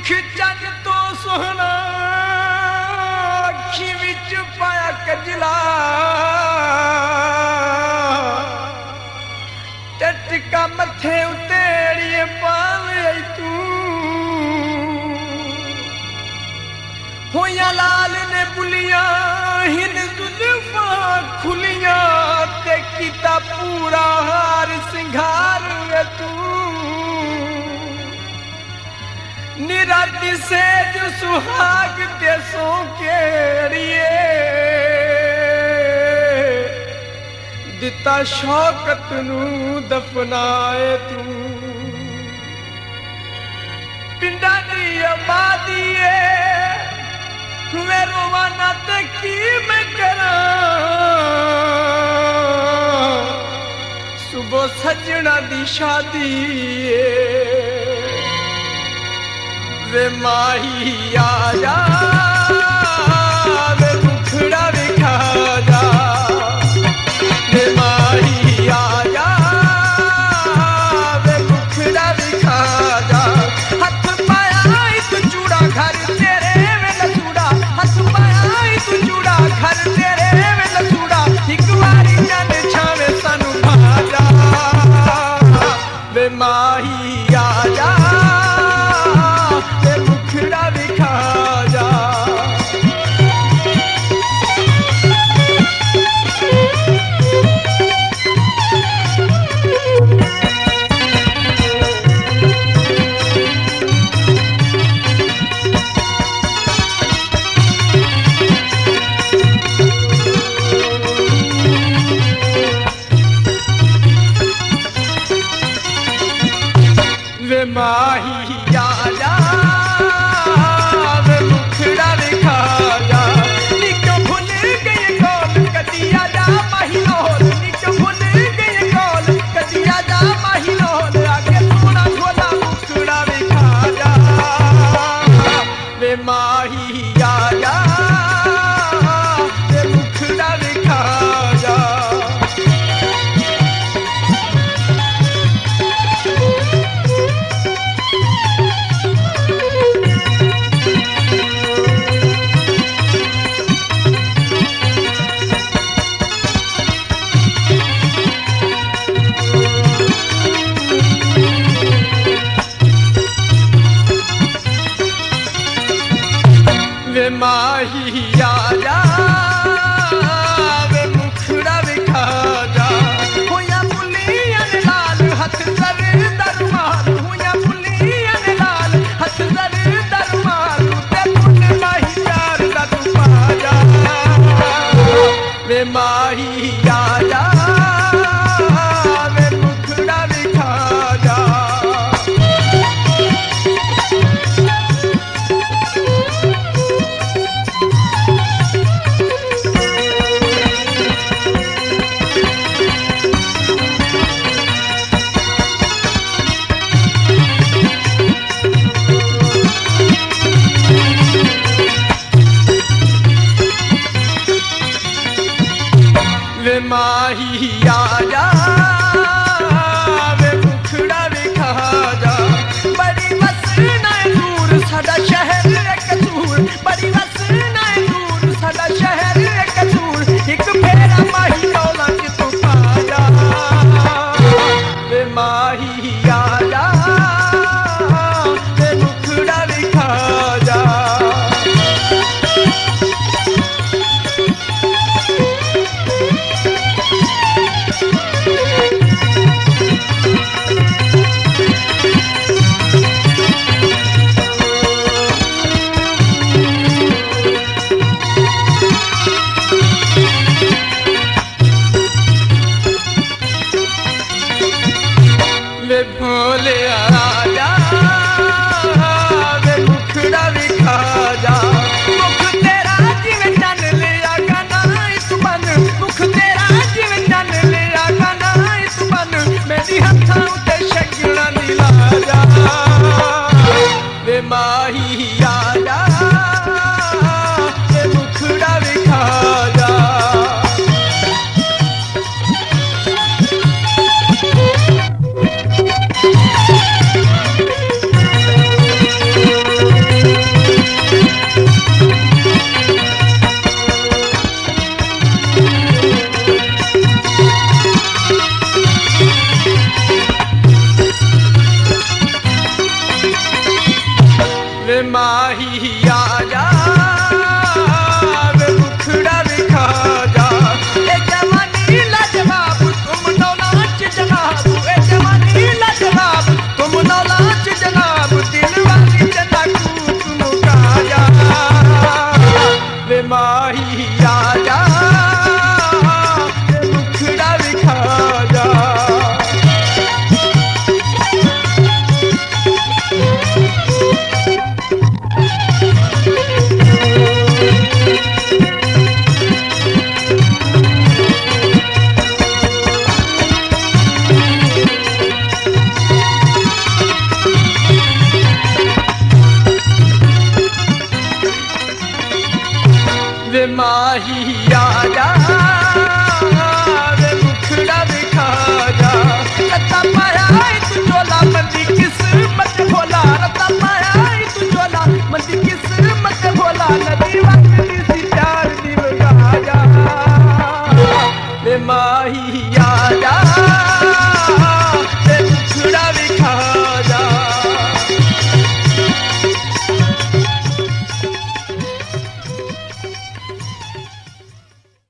खिचन तो सोहना अखी विच पाया कजला टटका मथे उतेड़िए पावे तू होया लाल ने बुलिया हिन जुल्फा खुलिया ते किता पूरा हार सिंगार तू निराती से जो सुहाग देशों के लिए दिता शौकत नू दफनाए तू पिंडा दी आबादी वे रोवाना ते की मैं करा सुबह सजना दी शादी वे माही आजा वे मुखड़ा विखा जा वे माही आजा वे मुखड़ा विखा जा हाथ पाया तू चूड़ा घर तेरे वे लचूड़ा हाथ पाया तू चूड़ा घर तेरे वे लचूड़ा एक बारी जन छावे सानू भाजा वे माही आजा मुखड़ा विखा जा वे माही आजा माही आजा ते मुखड़ा विखा जा वे माही आजा वे मुखड़ा विखा जा होया बुलियन लाल हथ सर दरमाल होया बुलियन लाल हथ सर दरमाल ते पुन माही प्यार दा तू पा जा वे माही आजा वे मुखड़ा विखा जा वे माही आजा वे मुखड़ा विखा जा बड़ी वसना दूर साडा शहर कसूर बड़ी वसना दूर साडा शहर कसूर एक फेरा माही डोला कि तू पा जा वे माही आजा वे मुखड़ा विखा जा भाई आजा